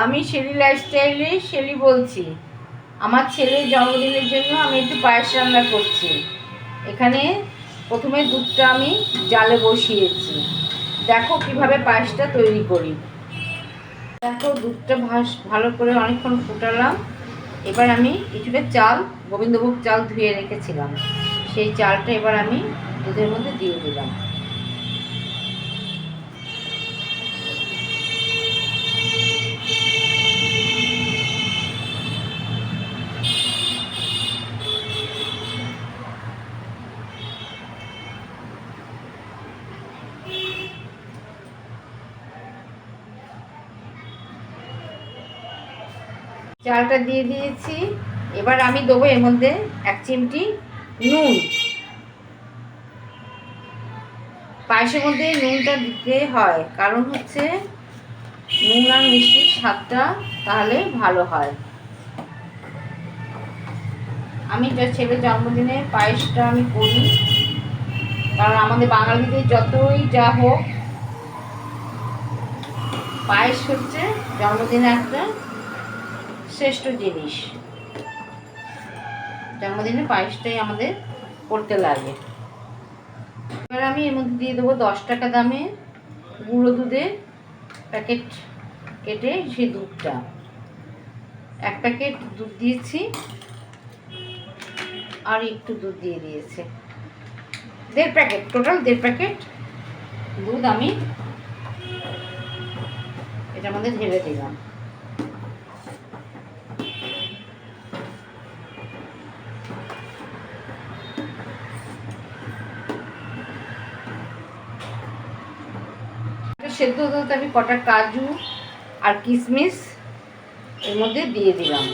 আমি শেলি লাইফস্টাইলে শেলি বলছি। আমার ছেলের জন্মদিনের জন্য আমি একটু পায়েস রান্না করছি। এখানে প্রথমে দুধটা আমি জালে বসিয়েছি। দেখো কিভাবে পায়েসটা তৈরি করি। দেখো দুধটা ভালো করে অনেকক্ষণ ফুটালাম। এবার আমি কিছুটা চাল, গোবিন্দভোগ চাল ধুয়ে রেখেছিলাম, সেই চালটা এবার আমি দুধের মধ্যে দিয়ে দিলাম। চালটা দিয়ে দিয়েছি। এবার আমি দেবো এর মধ্যে 1 চিমটি নুন। পায়েসের মধ্যে নুনটা দিতে হয়, কারণ হচ্ছে নুন আর মিষ্টির স্বাদটা তাহলে ভালো হয়। আমি ছেলের জন্মদিনে পায়েসটা আমি করি, কারণ আমাদের বাঙালিদের যতই যা হোক, পায়েস হচ্ছে জন্মদিনে একটা শ্রেষ্ঠ জিনিস। জন্মদিনে পায়েসটাই আমাদের করতে লাগে। এবার আমি এর মধ্যে দিয়ে দেবো 10 টাকা দামে গুঁড়ো দুধের প্যাকেট কেটে সেই দুধটা। 1 প্যাকেট দুধ দিয়েছি, আর একটু দুধ দিয়ে দিয়েছে, 1.5 প্যাকেট, টোটাল 1.5 প্যাকেট দুধ আমি এটার মধ্যে ঢেলে দিলাম। সেদ্ধ হতে আমি কটা কাজু আর কিশমিশ এর মধ্যে দিয়ে দিলাম।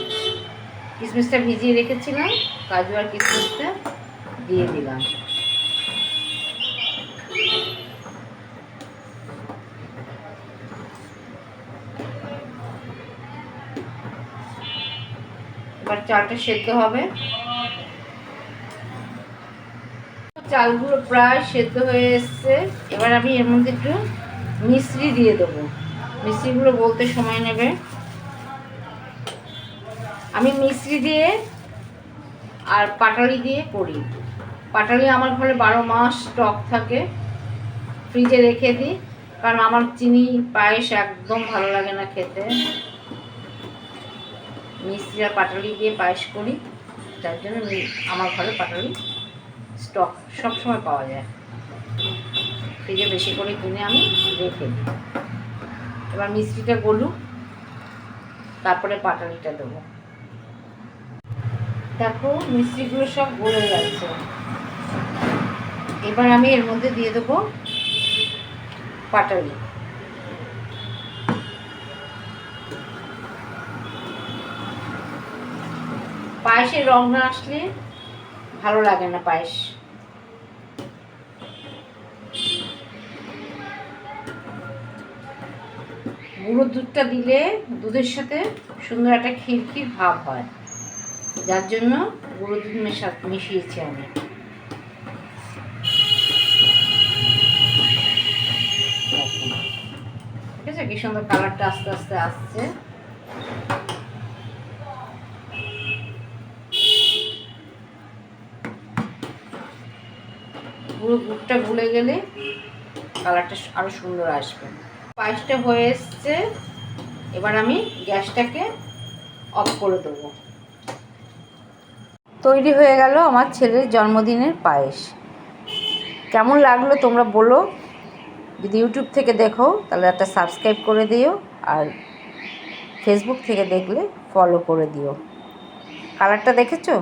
কিশমিশটা ভিজিয়ে রেখেছিলাম, কাজু আর কিশমিশটা দিয়ে দিলাম। এবার চালটা সেদ্ধ হবে। চালগুলো প্রায় সেদ্ধ হয়ে এসছে। এবার আমি এর মধ্যে একটু মিশ্রি দিয়ে দেবো। মিশ্রিগুলো বলতে সময় নেবে। আমি মিশ্রি দিয়ে আর পাটালি দিয়ে করি। পাটালি আমার ঘরে 12 মাস স্টক থাকে, ফ্রিজে রেখে দিই, কারণ আমার চিনি পায়েস একদম ভালো লাগে না খেতে। মিশ্রি আর পাটালি দিয়ে পায়েস করি, যার জন্য আমার ঘরে পাটালি স্টক সবসময় পাওয়া যায়। ফ্রিজে বেশি করে কিনে আমি রেখে দিই। এবার মিষ্টিটা গলুক, তারপরে পাটালিটা দেবো। দেখো মিষ্টিগুলো সব গলে যাচ্ছে। এবার আমি এর মধ্যে দিয়ে দেবো পাটালি। পায়েসের রং না আসলে ভালো লাগে না পায়েস। গুঁড়ো দুধটা দিলে দুধের সাথে সুন্দর একটা খিরখির ভাব হয়, যার জন্য গুঁড়ো দুধ মিশিয়েছি আমি। ঠিক আছে, কি সুন্দর কালারটা আস্তে আস্তে আসছে। পুরো দুধটা গুলে গেলে কালারটা আরো সুন্দর আসবে। পায়েসটা হয়ে এসছে। এবার আমি গ্যাসটাকে অফ করে দেবো। তৈরি হয়ে গেল আমার ছেলের জন্মদিনের পায়েস। কেমন লাগলো তোমরা বলো। যদি ইউটিউব থেকে দেখো তাহলে একটা সাবস্ক্রাইব করে দিও, আর ফেসবুক থেকে দেখলে ফলো করে দিও। কালারটা দেখেছো?